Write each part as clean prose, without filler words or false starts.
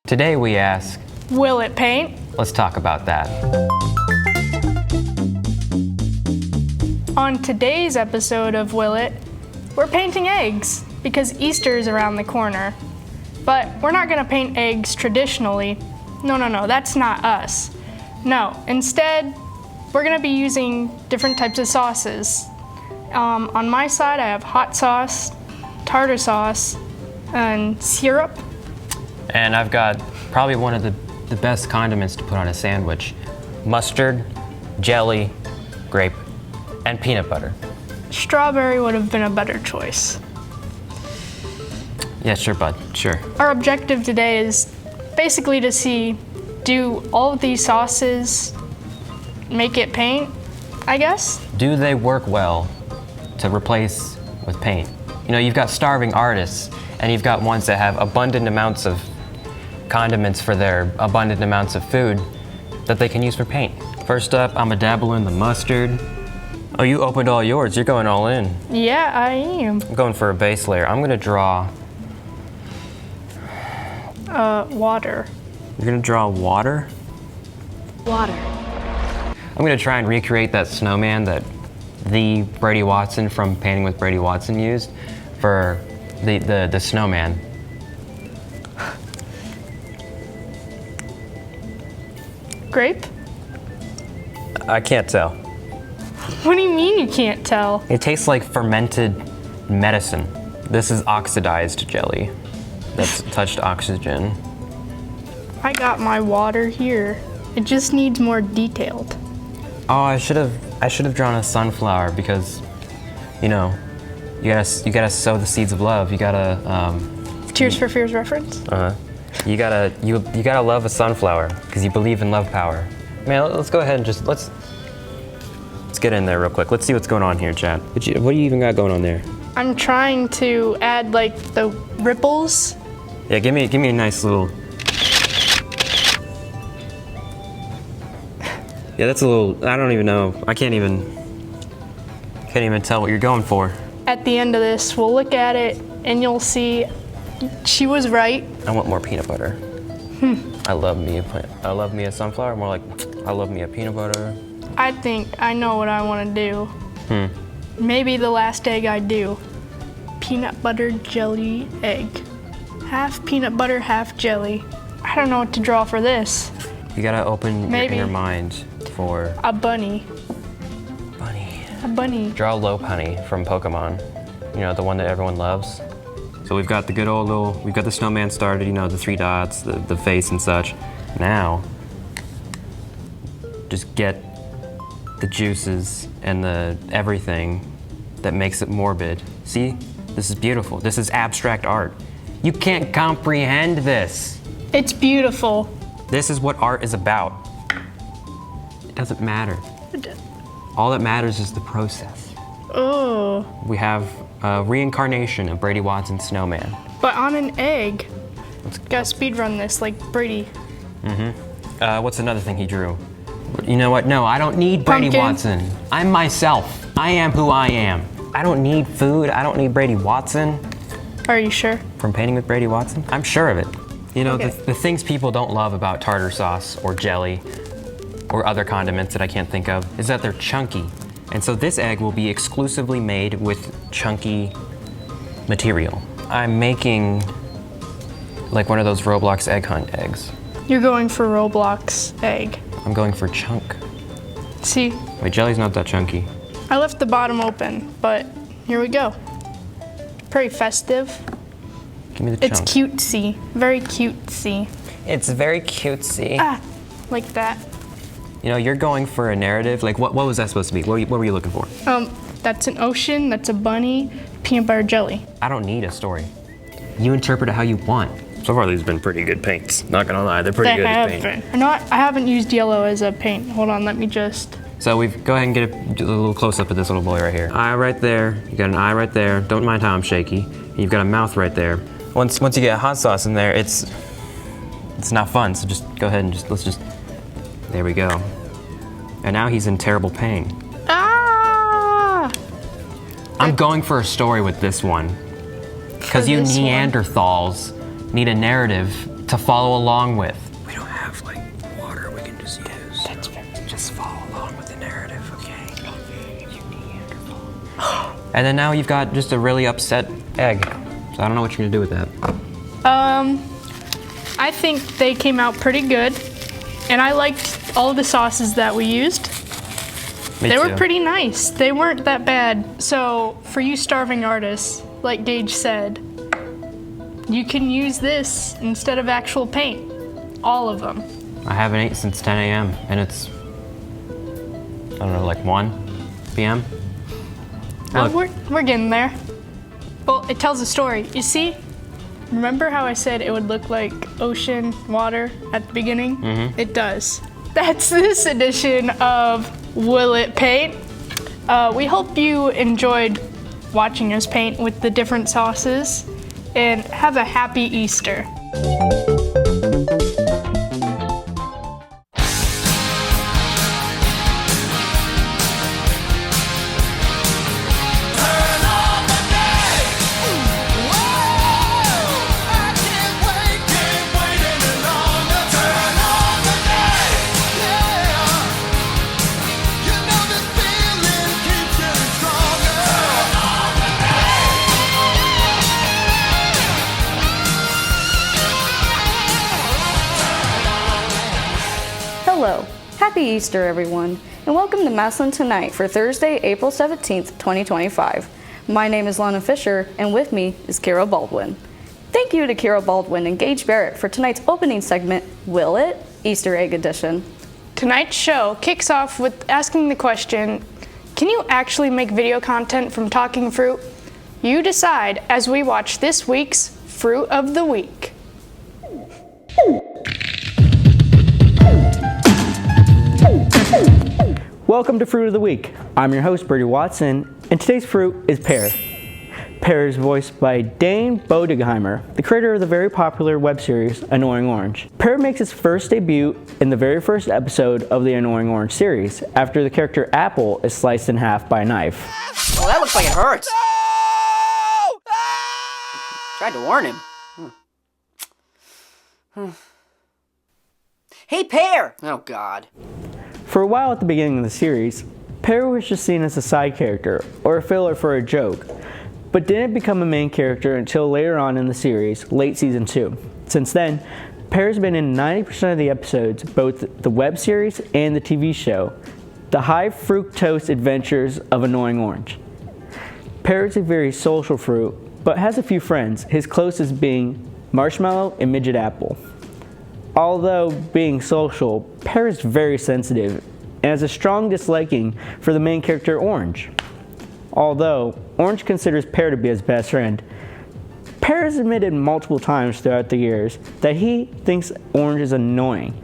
Today we ask, will it paint? Let's talk about that. On today's episode of Will It, we're painting eggs because Easter is around the corner. But we're not gonna paint eggs traditionally. No, that's not us. No, instead, we're gonna be using different types of sauces. On my side, I have hot sauce, tartar sauce, and syrup. And I've got probably one of the best condiments to put on a sandwich. Mustard, jelly, grape, and peanut butter. Strawberry would have been a better choice. Yeah, sure, bud, sure. Our objective today is basically to see, do all of these sauces make it paint, I guess? Do they work well to replace with paint? You know, you've got starving artists, and you've got ones that have abundant amounts of condiments for their abundant amounts of food that they can use for paint. First up, I'm gonna dabble in the mustard. Oh, you opened all yours. You're going all in. Yeah, I am. I'm going for a base layer. I'm gonna draw... Water. You're gonna draw water? Water. I'm gonna try and recreate that snowman that the Brady Watson from Painting with Brady Watson used for the snowman. Grape? I can't tell. What do you mean you can't tell? It tastes like fermented medicine. This is oxidized jelly that's touched oxygen. I got my water here. It just needs more detailed. Oh, I should have drawn a sunflower because, you know, you gotta sow the seeds of love. You gotta Tears for Fears reference? You gotta love a sunflower because you believe in love power. Man, let's go ahead and just let's get in there real quick. Let's see what's going on here, Chad. What do you even got going on there? I'm trying to add like the ripples. Yeah, give me a nice little. Yeah, that's a little. I don't even know. I can't even tell what you're going for. At the end of this, we'll look at it and you'll see she was right. I want more peanut butter. I love me a sunflower. More like I love me a peanut butter. I think I know what I want to do. Maybe the last egg I do. Peanut butter jelly egg. Half peanut butter, half jelly. I don't know what to draw for this. You gotta open your inner mind for a bunny. A bunny. Draw Lopunny from Pokemon. You know, the one that everyone loves. So we've got the good old we've got the snowman started, you know, the 3 dots, the face and such. Now, just get the juices and the everything that makes it morbid. See? This is beautiful. This is abstract art. You can't comprehend this. It's beautiful. This is what art is about. It doesn't matter. All that matters is the process. Oh. We have a reincarnation of Brady Watson's snowman. But on an egg. Gotta speed run this like Brady. What's another thing he drew? You know what? No, I don't need Brady Watson. I'm myself. I am who I am. I don't need food. I don't need Brady Watson. Are you sure? From Painting with Brady Watson? I'm sure of it. You know, Okay. the things people don't love about tartar sauce or jelly or other condiments that I can't think of is that they're chunky. And so this egg will be exclusively made with chunky material. I'm making like one of those Roblox egg hunt eggs. You're going for Roblox egg. I'm going for chunk. See, Wait, jelly's not that chunky. I left the bottom open, but here we go. Pretty festive. Give me the It's chunk. cutesy, very cutesy. It's very cutesy. Ah, like that. You know, you're going for a narrative. Like, what was that supposed to be? What were you looking for? That's an ocean, that's a bunny, peanut butter jelly. I don't need a story. You interpret it how you want. So far, these have been pretty good paints. Not gonna lie, they're pretty good at paint. You know what? I haven't used yellow as a paint. Hold on, let me just. So we've go ahead and get a little close up of this little boy right here. Eye right there. You got an eye right there. Don't mind how I'm shaky. And you've got a mouth right there. Once you get hot sauce in there, it's not fun. So just go ahead and let's just. There we go. And now he's in terrible pain. Ah! I'm going for a story with this one. Because you this one. Neanderthals need a narrative to follow along with. We don't have like water we can just use. That's fair. Just follow along with the narrative, okay? You Neanderthal. And then now you've got just a really upset egg. So I don't know what you're gonna do with that. I think they came out pretty good, and I liked all the sauces that we used. They were pretty nice. They weren't that bad. So for you starving artists, like Gage said, you can use this instead of actual paint. All of them. I haven't ate since 10 a.m. and it's, I don't know, like 1 p.m. Look. We're getting there. Well, it tells a story. You see? Remember how I said it would look like ocean water at the beginning? Mm-hmm. It does. That's this edition of Will It Paint. We hope you enjoyed watching us paint with the different sauces, and have a happy Easter. Hello, happy Easter everyone, and welcome to Massillon Tonight for Thursday, April 17th, 2025. My name is Lana Fisher, and with me is Kira Baldwin. Thank you to Kira Baldwin and Gage Barrett for tonight's opening segment, Will It? Easter Egg Edition. Tonight's show kicks off with asking the question, can you actually make video content from talking fruit? You decide as we watch this week's Fruit of the Week. Welcome to Fruit of the Week. I'm your host, Bertie Watson, and today's fruit is pear. Pear is voiced by Dane Bodegheimer, the creator of the very popular web series Annoying Orange. Pear makes its first debut in the very first episode of the Annoying Orange series, after the character Apple is sliced in half by a knife. Well, that looks like it hurts. No! Tried to warn him. Hey, Pear! Oh, God. For a while at the beginning of the series, Pear was just seen as a side character, or a filler for a joke, but didn't become a main character until later on in the series, late season 2. Since then, Pear's been in 90% of the episodes, both the web series and the TV show, The High Fructose Adventures of Annoying Orange. Pear is a very social fruit, but has a few friends, his closest being Marshmallow and Midget Apple. Although being social, Pear is very sensitive and has a strong disliking for the main character Orange. Although Orange considers Pear to be his best friend, Pear has admitted multiple times throughout the years that he thinks Orange is annoying.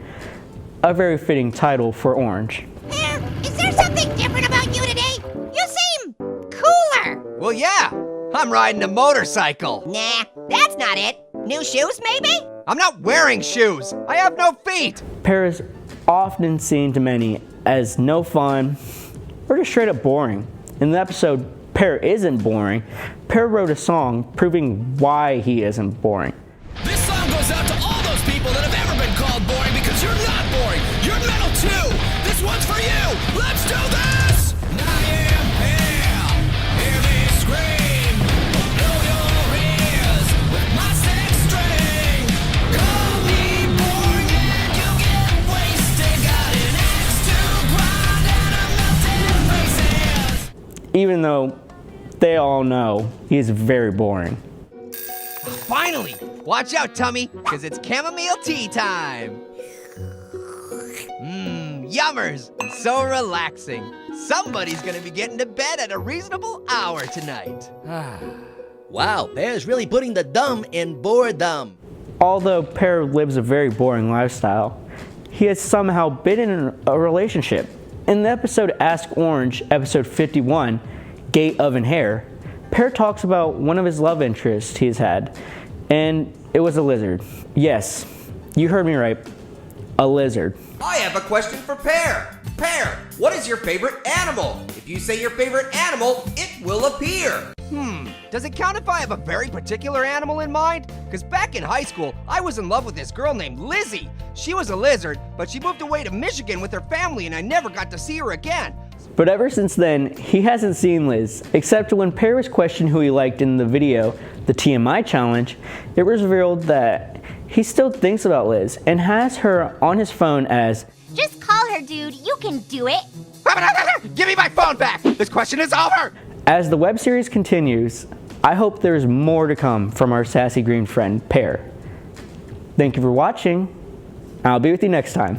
A very fitting title for Orange. Pear, is there something different about you today? You seem cooler. Well, yeah. I'm riding a motorcycle. Nah, that's not it. New shoes, maybe? I'm not wearing shoes. I have no feet. Pear is often seen to many as no fun or just straight up boring. In the episode Pear Isn't Boring, Pear wrote a song proving why he isn't boring. This song goes out to all those people that have ever been called boring because you're not boring. You're metal too. This one's for you. Let's do this. I am Pear. Hear me scream. Blow your ears with my sex string. Call me boring and you get wasted. Got an axe to grind and a melted faces. Even though they all know he is very boring. Finally. Watch out, tummy, because it's chamomile tea time. Yummers. So relaxing. Somebody's going to be getting to bed at a reasonable hour tonight. Wow, Pear's really putting the dumb in boredom. Although Pear lives a very boring lifestyle, he has somehow been in a relationship. In the episode Ask Orange, episode 51, Gate Oven Hair, Pear talks about one of his love interests he has had, and it was a lizard. Yes, you heard me right, a lizard. I have a question for Pear. Pear, What is your favorite animal? If you say your favorite animal, it will appear. Does it count if I have a very particular animal in mind? Because back in high school, I was in love with this girl named Lizzie. She was a lizard, but she moved away to Michigan with her family and I never got to see her again. But ever since then, he hasn't seen Liz, except when Pear was questioned who he liked in the video, the TMI challenge, it was revealed that he still thinks about Liz and has her on his phone as, Just call her, dude. You can do it. Give me my phone back! This question is over! As the web series continues, I hope there's more to come from our sassy green friend, Pear. Thank you for watching. I'll be with you next time.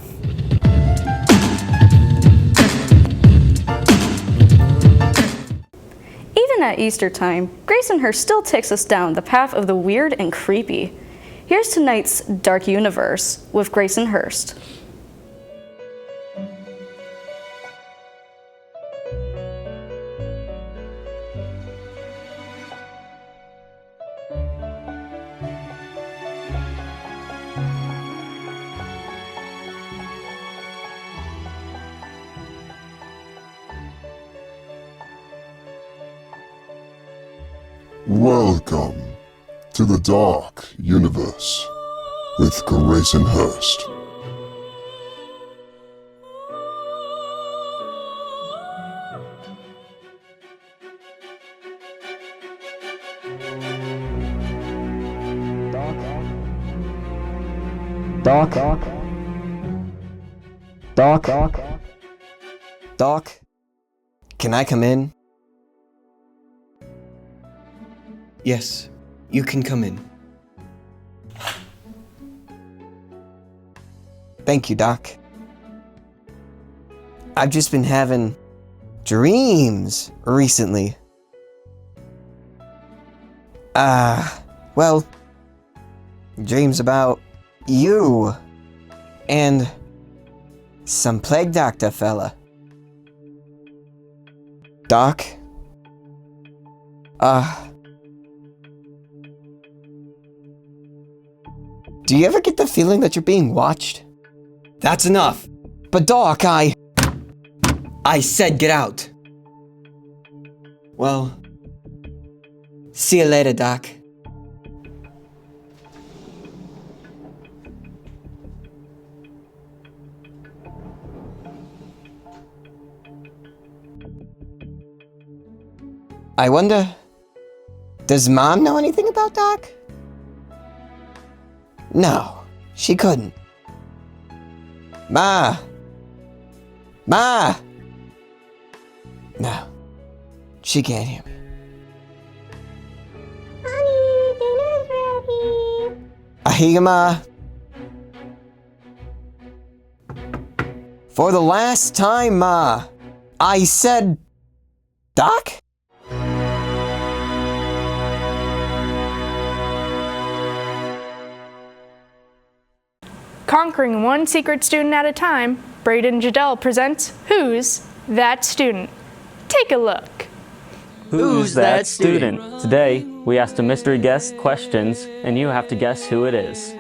Even at Easter time, Grayson Hurst still takes us down the path of the weird and creepy. Here's tonight's Dark Universe with Grayson Hurst. Welcome to the Dark Universe with Grayson Hurst. Doc, can I come in? Yes, you can come in. Thank you, Doc. I've just been having dreams recently. Well, dreams about you and some plague doctor fella. Doc? Do you ever get the feeling that you're being watched? That's enough! But Doc, I said get out! Well, see you later, Doc. I wonder, does Mom know anything about Doc? No, she couldn't. Ma! No, she can't hear me. Honey, dinner's ready. I hear you, Ma. For the last time, Ma, I said, Doc? Conquering one secret student at a time, Braden Jadell presents Who's That Student? Take a look. Who's that student? Today, we asked a mystery guest questions, and you have to guess who it is.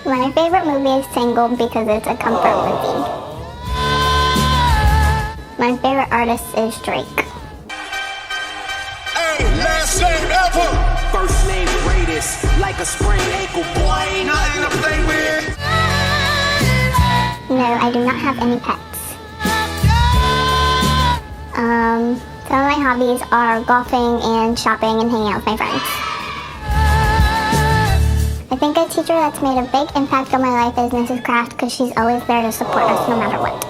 My favorite movie is Tangled because it's a comfort movie. My favorite artist is Drake. Hey, last name ever! First name greatest, like a sprained ankle, boy, nothing to play with. No, I do not have any pets. Some of my hobbies are golfing and shopping and hanging out with my friends. I think a teacher that's made a big impact on my life is Mrs. Kraft because she's always there to support us no matter what.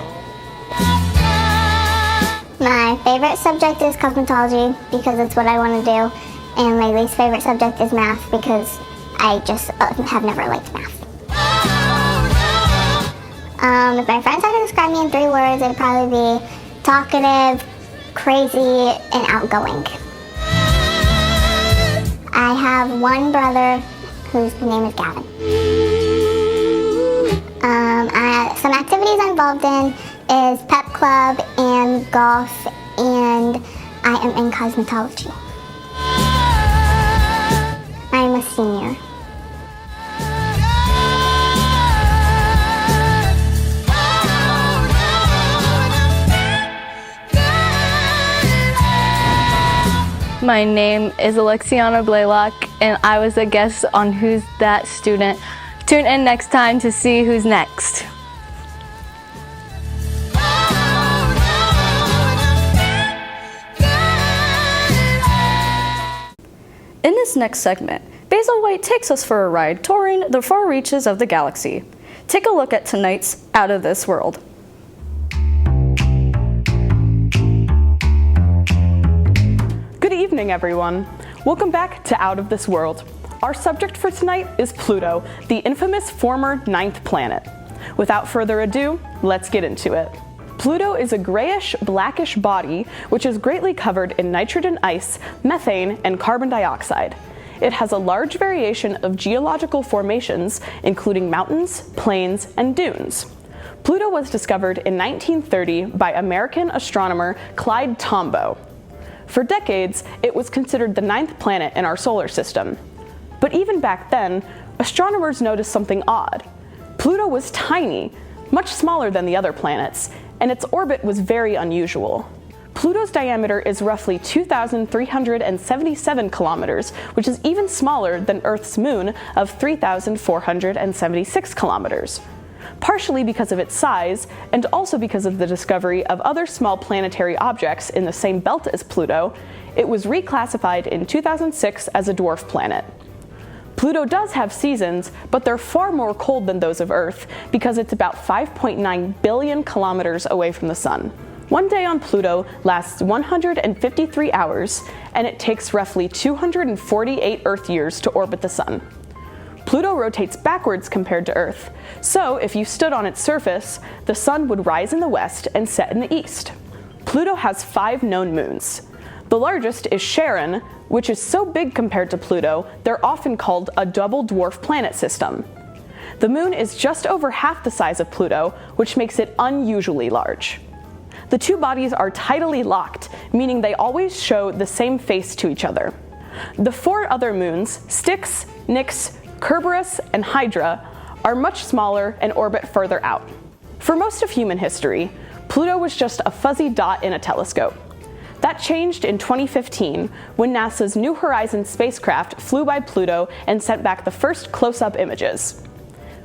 My favorite subject is cosmetology because it's what I want to do. And my least favorite subject is math because I just have never liked math. If my friends had to describe me in 3 words, it'd probably be talkative, crazy, and outgoing. I have one brother whose name is Gavin. Some activities I'm involved in is pep club and golf, and I am in cosmetology. I'm a senior. My name is Alexiana Blaylock, and I was a guest on Who's That Student? Tune in next time to see who's next. In this next segment, Basil White takes us for a ride touring the far reaches of the galaxy. Take a look at tonight's Out of This World. Good evening, everyone. Welcome back to Out of This World. Our subject for tonight is Pluto, the infamous former 9th planet. Without further ado, let's get into it. Pluto is a grayish-blackish body which is greatly covered in nitrogen ice, methane, and carbon dioxide. It has a large variation of geological formations, including mountains, plains, and dunes. Pluto was discovered in 1930 by American astronomer Clyde Tombaugh. For decades, it was considered the 9th planet in our solar system. But even back then, astronomers noticed something odd. Pluto was tiny, much smaller than the other planets, and its orbit was very unusual. Pluto's diameter is roughly 2,377 kilometers, which is even smaller than Earth's moon of 3,476 kilometers. Partially because of its size, and also because of the discovery of other small planetary objects in the same belt as Pluto, it was reclassified in 2006 as a dwarf planet. Pluto does have seasons, but they're far more cold than those of Earth because it's about 5.9 billion kilometers away from the Sun. One day on Pluto lasts 153 hours, and it takes roughly 248 Earth years to orbit the Sun. Pluto rotates backwards compared to Earth, so if you stood on its surface, the Sun would rise in the west and set in the east. Pluto has 5 known moons. The largest is Charon, which is so big compared to Pluto, they're often called a double dwarf planet system. The moon is just over half the size of Pluto, which makes it unusually large. The two bodies are tidally locked, meaning they always show the same face to each other. The 4 other moons, Styx, Nix, Kerberos, and Hydra, are much smaller and orbit further out. For most of human history, Pluto was just a fuzzy dot in a telescope. That changed in 2015 when NASA's New Horizons spacecraft flew by Pluto and sent back the first close-up images.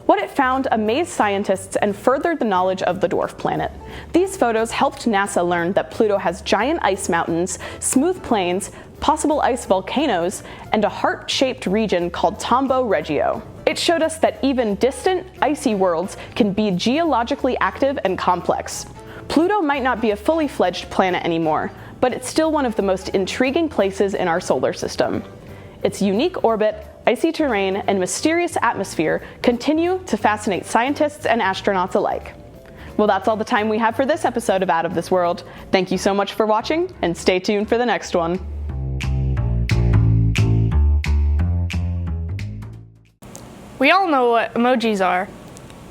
What it found amazed scientists and furthered the knowledge of the dwarf planet. These photos helped NASA learn that Pluto has giant ice mountains, smooth plains, possible ice volcanoes, and a heart-shaped region called Tombaugh Regio. It showed us that even distant, icy worlds can be geologically active and complex. Pluto might not be a fully fledged planet anymore, but it's still one of the most intriguing places in our solar system. Its unique orbit, icy terrain, and mysterious atmosphere continue to fascinate scientists and astronauts alike. Well, that's all the time we have for this episode of Out of This World. Thank you so much for watching, and stay tuned for the next one. We all know what emojis are,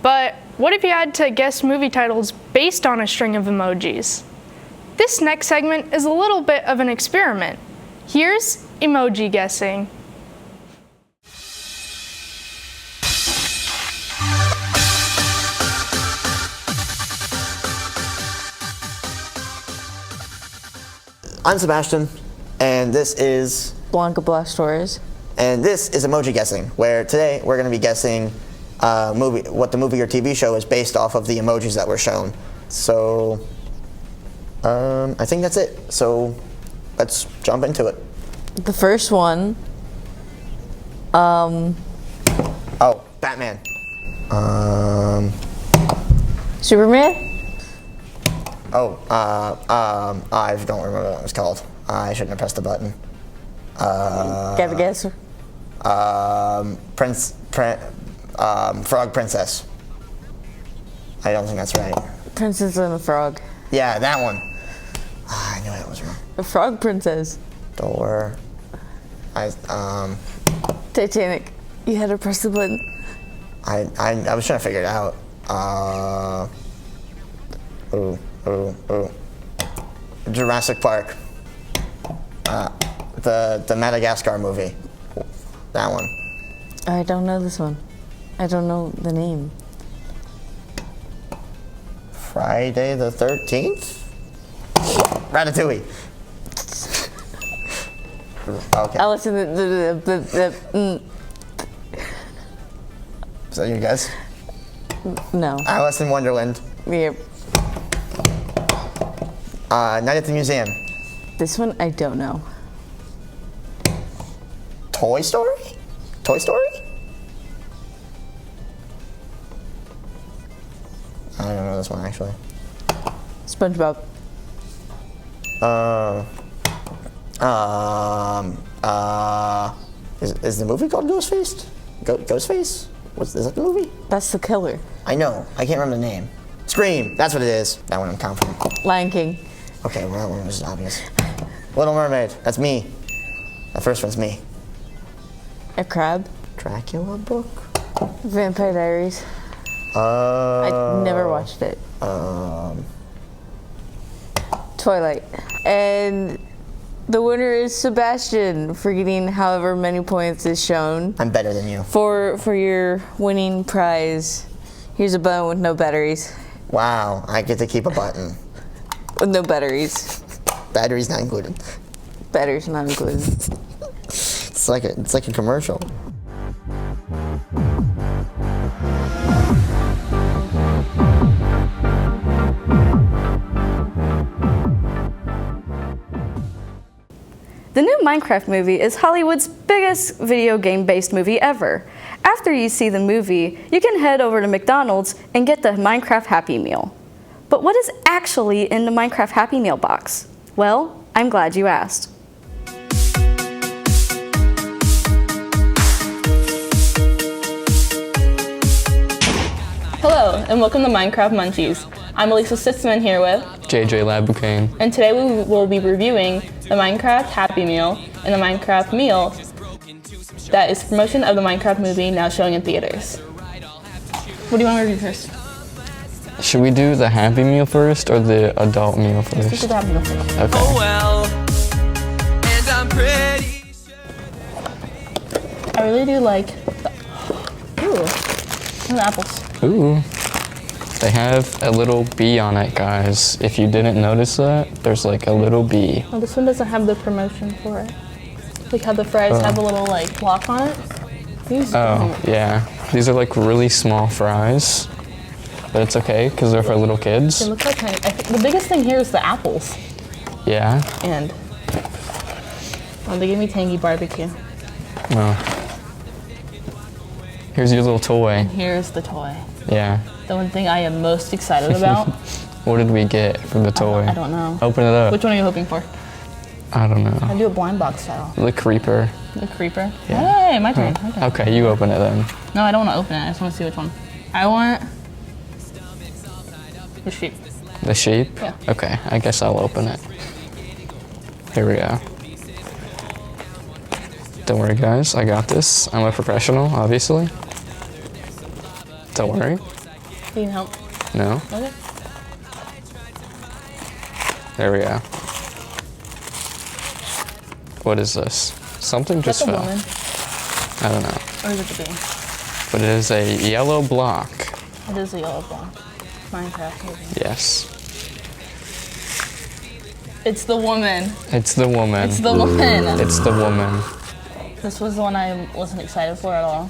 but what if you had to guess movie titles based on a string of emojis? This next segment is a little bit of an experiment. Here's emoji guessing. I'm Sebastian, and this is Blanca Blastores. And this is emoji guessing, where today we're going to be guessing what the movie or TV show is based off of the emojis that were shown. So I think that's it. So let's jump into it. The first one. Oh, Batman. Superman? Oh, I don't remember what it was called. I shouldn't have pressed the button. Got a guess? Frog Princess. I don't think that's right. Princess and the Frog. Yeah, that one. I knew that was wrong. The Frog Princess. Door. Titanic. You had to press the button. I was trying to figure it out. Jurassic Park. The Madagascar movie. That one. I don't know this one. I don't know the name. Friday the 13th? Ratatouille. Okay. Alice in the Is that your guess? No. Alice in Wonderland. Yep. Night at the Museum. This one I don't know. Toy Story? Toy Story? I don't know this one actually. SpongeBob. Is the movie called Ghostface? Ghostface? Is that the movie? That's the killer. I know. I can't remember the name. Scream. That's what it is. That one I'm confident. Lion King. Okay, well that one was obvious. Little Mermaid. That's me. The first one's me. A crab. Dracula book. Vampire Diaries. I never watched it. Twilight. And the winner is Sebastian for getting however many points is shown. I'm better than you. For your winning prize, here's a button with no batteries. Wow, I get to keep a button. With no batteries. Batteries not included. Batteries not included. It's like a commercial. The new Minecraft movie is Hollywood's biggest video game-based movie ever. After you see the movie, you can head over to McDonald's and get the Minecraft Happy Meal. But what is actually in the Minecraft Happy Meal box? Well, I'm glad you asked. Hello, and welcome to Minecraft Munchies. I'm Elisa Sitzman here with JJ Labucane. And today we will be reviewing the Minecraft Happy Meal and the Minecraft Meal that is promotion of the Minecraft movie now showing in theaters. What do you want to review first? Should we do the Happy Meal first or the adult meal first? Let's do the Happy Meal first. Okay. Oh well, and I'm pretty. I really do like the apples. Ooh. They have a little bee on it, guys. If you didn't notice that, there's like a little bee. Well, this one doesn't have the promotion for it. Like how the fries have a little like block on it. These don't. Yeah. These are like really small fries. But it's okay, because they're for little kids. They look like kind of, the biggest thing here is the apples. Yeah. And they gave me tangy barbecue. Oh. Here's your little toy. And here's the toy. Yeah. The one thing I am most excited about. What did we get from the toy? I don't know. Open it up. Which one are you hoping for? I don't know. I do a blind box style. The creeper. The creeper? Yeah. Hey, my turn. Oh. Okay, you open it then. No, I don't want to open it. I just want to see which one. I want the sheep. The sheep? Yeah. Okay, I guess I'll open it. Here we go. Don't worry, guys. I got this. I'm a professional, obviously. Don't worry. You can help. No? Okay. There we go. What is this? Something just That's a fell. woman. I don't know. Or is it the bee? But it is a yellow block. It is a yellow block. Minecraft movie. Yes. It's the woman. It's the woman. It's the woman. It's the woman. This was the one I wasn't excited for at all.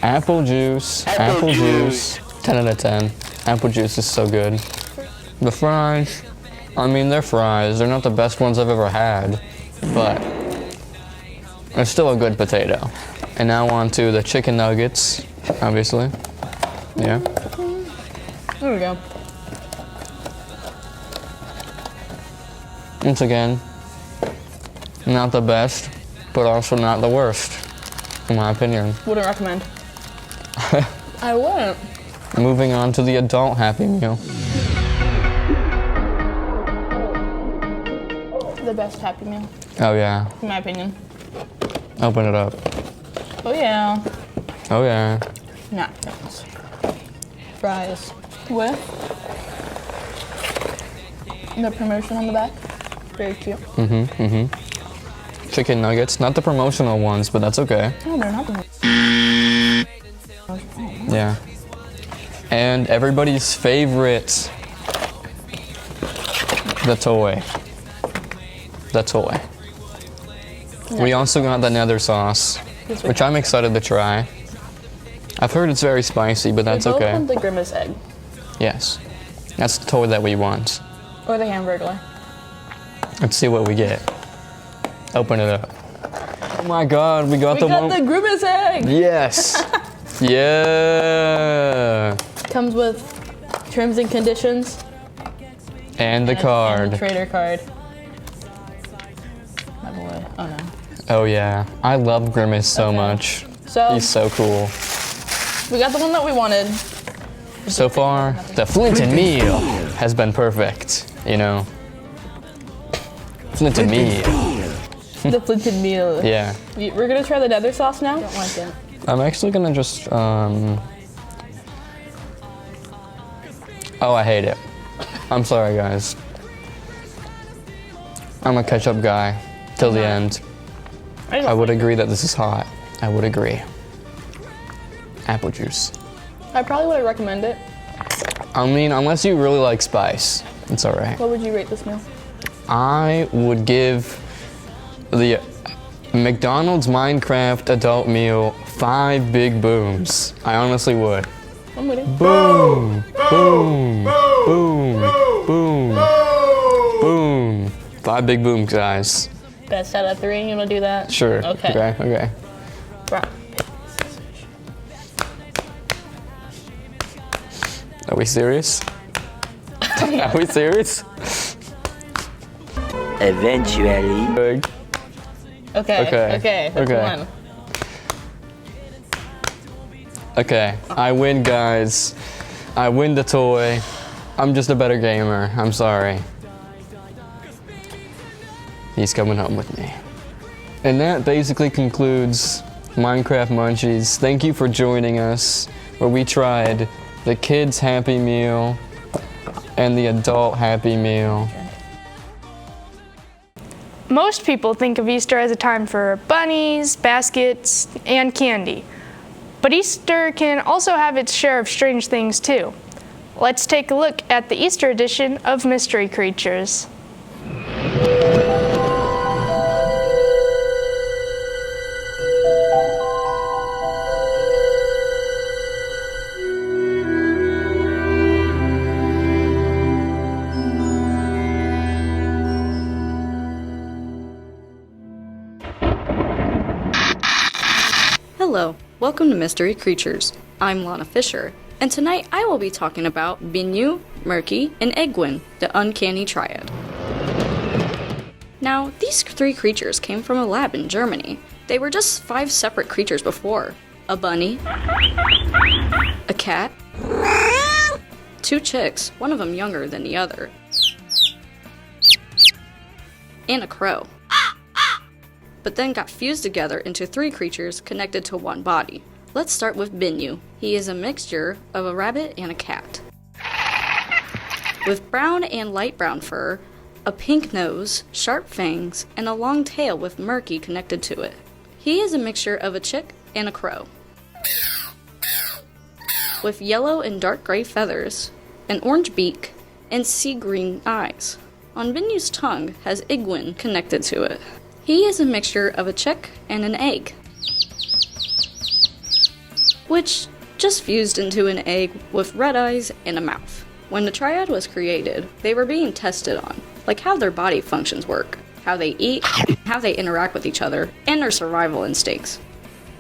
Apple juice. Apple juice. 10 out of 10. Apple juice is so good. The fries. I mean, they're fries. They're not the best ones I've ever had, but it's still a good potato. And now on to the chicken nuggets, obviously. Yeah. There we go. Once again, not the best, but also not the worst, in my opinion. Wouldn't recommend. I wouldn't. Moving on to the adult Happy Meal. The best Happy Meal, Oh yeah. in my opinion. Open it up. Oh yeah. Oh yeah. Napkins. Fries. With the promotion on the back. Very cute. Chicken nuggets, not the promotional ones, but that's okay. Oh, they're not. Yeah. And everybody's favorite, the toy. The toy. We also got the nether sauce, which I'm excited to try. I've heard it's very spicy, but that's we both okay. want the grimace egg. Yes. That's the toy that we want. Or the hamburger. Let's see what we get. Open it up. Oh my god, we got the grimace egg! Yes! Yeah! Comes with terms and conditions. And the card. And the trader card. My boy. Oh no. Oh yeah. I love Grimace so much. So he's so cool. We got the one that we wanted. So far, the Flinton meal has been perfect, you know. Flinton meal. The Flinton meal. Yeah. We're gonna try the nether sauce now? Don't like it. I'm actually gonna just, oh, I hate it. I'm sorry, guys. I'm a ketchup guy till the end. I would agree that this is hot. I would agree. Apple juice. I probably would recommend it. I mean, unless you really like spice, it's all right. What would you rate this meal? I would give the McDonald's Minecraft adult meal 5 big booms. I honestly would. I'm with it. Boom, boom, boom, boom, boom. 5 big booms, guys. Best out of 3, you wanna do that? Sure. Okay. Okay. Rock. Are we serious? Are we serious? Eventually. Okay. That's one. Okay, I win, guys. I win the toy. I'm just a better gamer. I'm sorry. He's coming home with me. And that basically concludes Minecraft Munchies. Thank you for joining us, where we tried the kids' Happy Meal and the adult Happy Meal. Most people think of Easter as a time for bunnies, baskets, and candy. But Easter can also have its share of strange things too. Let's take a look at the Easter edition of Mystery Creatures. Hello, welcome to Mystery Creatures. I'm Lana Fisher, and tonight I will be talking about Binyu, Murky, and Egwin, the Uncanny Triad. Now, these 3 creatures came from a lab in Germany. They were just 5 separate creatures before. A bunny, a cat, 2 chicks, one of them younger than the other, and a crow. But then got fused together into 3 creatures connected to one body. Let's start with Binyu. He is a mixture of a rabbit and a cat. With brown and light brown fur, a pink nose, sharp fangs, and a long tail with Murky connected to it. He is a mixture of a chick and a crow. With yellow and dark gray feathers, an orange beak, and sea green eyes. On Binyu's tongue has Egwin connected to it. He is a mixture of a chick and an egg, which just fused into an egg with red eyes and a mouth. When the triad was created, they were being tested on, like how their body functions work, how they eat, how they interact with each other, and their survival instincts,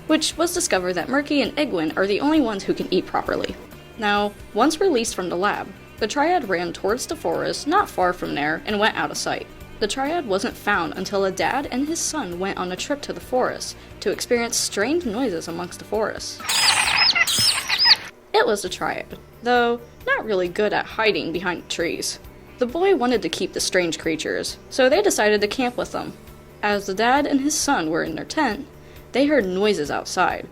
which was discovered that Murky and Egwin are the only ones who can eat properly. Now, once released from the lab, the triad ran towards the forest not far from there and went out of sight. The triad wasn't found until a dad and his son went on a trip to the forest to experience strange noises amongst the forest. It was the triad, though not really good at hiding behind trees. The boy wanted to keep the strange creatures, so they decided to camp with them. As the dad and his son were in their tent, they heard noises outside.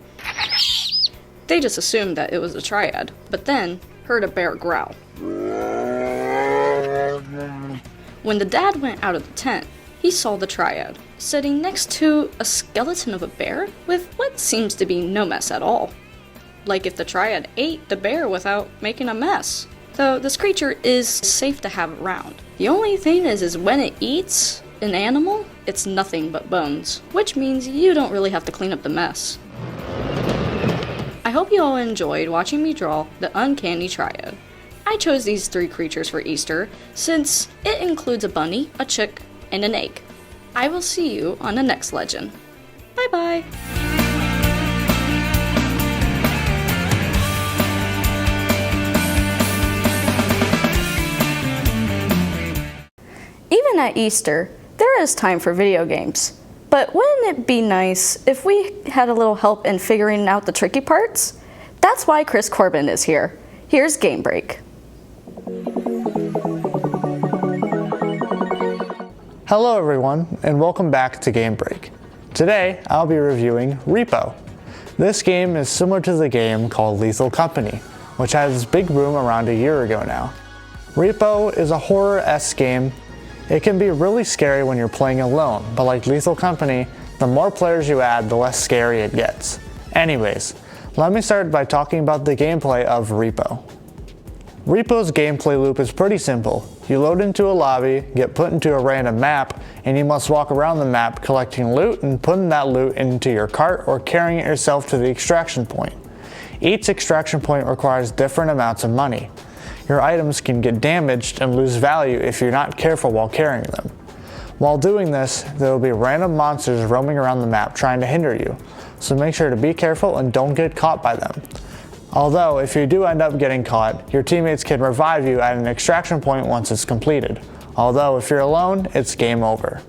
They just assumed that it was the triad, but then heard a bear growl. When the dad went out of the tent, he saw the triad, sitting next to a skeleton of a bear with what seems to be no mess at all. Like if the triad ate the bear without making a mess. Though this creature is safe to have around. The only thing is when it eats an animal, it's nothing but bones, which means you don't really have to clean up the mess. I hope you all enjoyed watching me draw the Uncanny Triad. I chose these 3 creatures for Easter since it includes a bunny, a chick, and an egg. I will see you on the next legend. Bye bye! Even at Easter, there is time for video games. But wouldn't it be nice if we had a little help in figuring out the tricky parts? That's why Chris Corbin is here. Here's Game Break. Hello everyone, and welcome back to Game Break. Today, I'll be reviewing Repo. This game is similar to the game called Lethal Company, which had its big boom around a year ago now. Repo is a horror-esque game. It can be really scary when you're playing alone, but like Lethal Company, the more players you add, the less scary it gets. Anyways, let me start by talking about the gameplay of Repo. Repo's gameplay loop is pretty simple. You load into a lobby, get put into a random map, and you must walk around the map collecting loot and putting that loot into your cart or carrying it yourself to the extraction point. Each extraction point requires different amounts of money. Your items can get damaged and lose value if you're not careful while carrying them. While doing this, there will be random monsters roaming around the map trying to hinder you, so make sure to be careful and don't get caught by them. Although, if you do end up getting caught, your teammates can revive you at an extraction point once it's completed. Although, if you're alone, it's game over.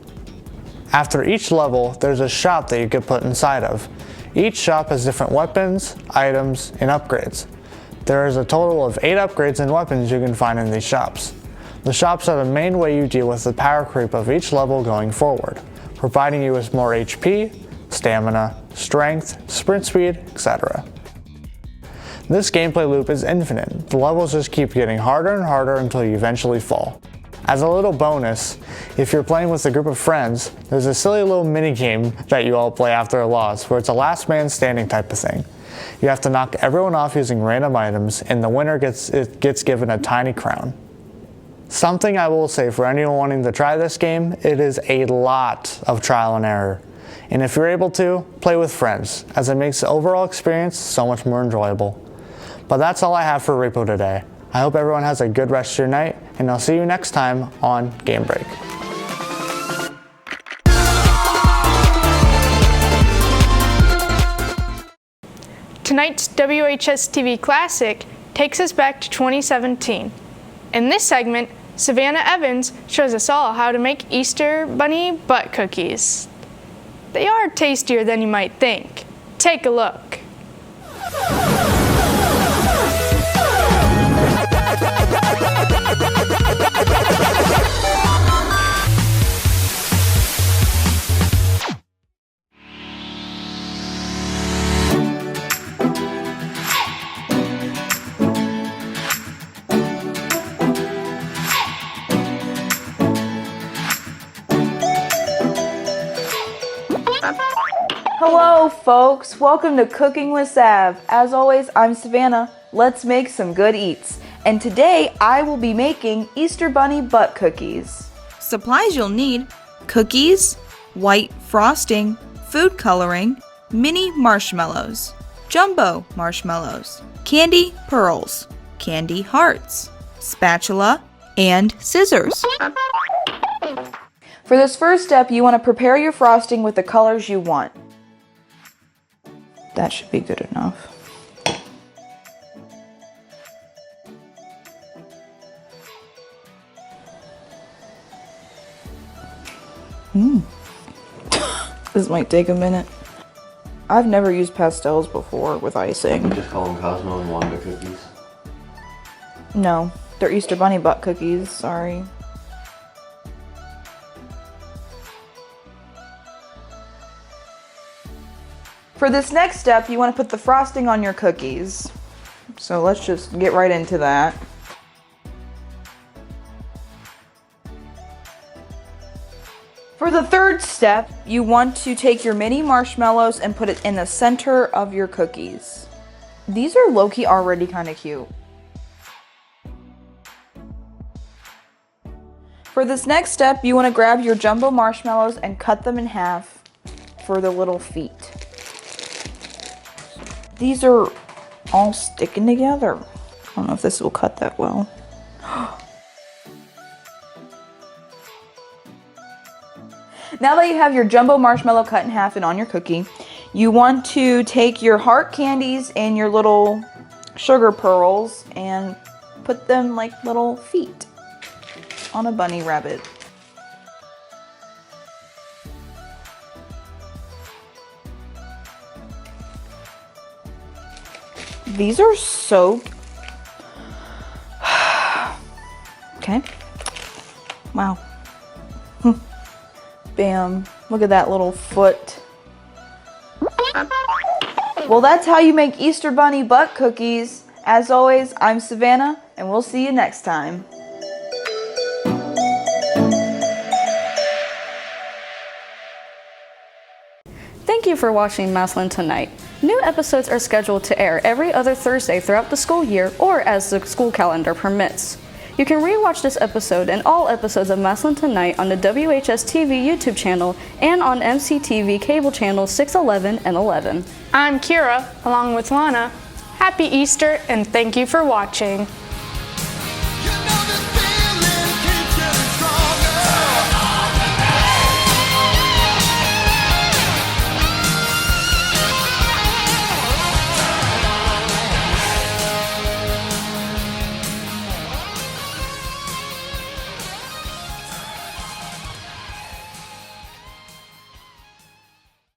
After each level, there's a shop that you can put inside of. Each shop has different weapons, items, and upgrades. There is a total of 8 upgrades and weapons you can find in these shops. The shops are the main way you deal with the power creep of each level going forward, providing you with more HP, stamina, strength, sprint speed, etc. This gameplay loop is infinite. The levels just keep getting harder and harder until you eventually fall. As a little bonus, if you're playing with a group of friends, there's a silly little mini game that you all play after a loss where it's a last man standing type of thing. You have to knock everyone off using random items, and the winner gets given a tiny crown. Something I will say for anyone wanting to try this game, it is a lot of trial and error. And if you're able to, play with friends, as it makes the overall experience so much more enjoyable. But that's all I have for Repo today. I hope everyone has a good rest of your night, and I'll see you next time on Game Break. Tonight's WHS-TV Classic takes us back to 2017. In this segment, Savannah Evans shows us all how to make Easter Bunny butt cookies. They are tastier than you might think. Take a look. Hello folks, welcome to Cooking with Sav. As always, I'm Savannah. Let's make some good eats. And today I will be making Easter Bunny butt cookies. Supplies you'll need: cookies, white frosting, food coloring, mini marshmallows, jumbo marshmallows, candy pearls, candy hearts, spatula, and scissors. For this first step, you want to prepare your frosting with the colors you want. That should be good enough. This might take a minute. I've never used pastels before with icing. Just call them Cosmo and Wanda cookies? No, they're Easter Bunny butt cookies, sorry. For this next step, you want to put the frosting on your cookies. So let's just get right into that. For the third step, you want to take your mini marshmallows and put it in the center of your cookies. These are low-key already kind of cute. For this next step, you want to grab your jumbo marshmallows and cut them in half for the little feet. These are all sticking together. I don't know if this will cut that well. Now that you have your jumbo marshmallow cut in half and on your cookie, you want to take your heart candies and your little sugar pearls and put them like little feet on a bunny rabbit. These are so... Okay. Wow. Bam. Look at that little foot. Well, that's how you make Easter Bunny butt cookies. As always, I'm Savannah, and we'll see you next time. Thank you for watching Massillon Tonight. New episodes are scheduled to air every other Thursday throughout the school year or as the school calendar permits. You can rewatch this episode and all episodes of Massillon Tonight on the WHS-TV YouTube channel and on MCTV cable channels 611 and 11. I'm Kira, along with Lana. Happy Easter and thank you for watching.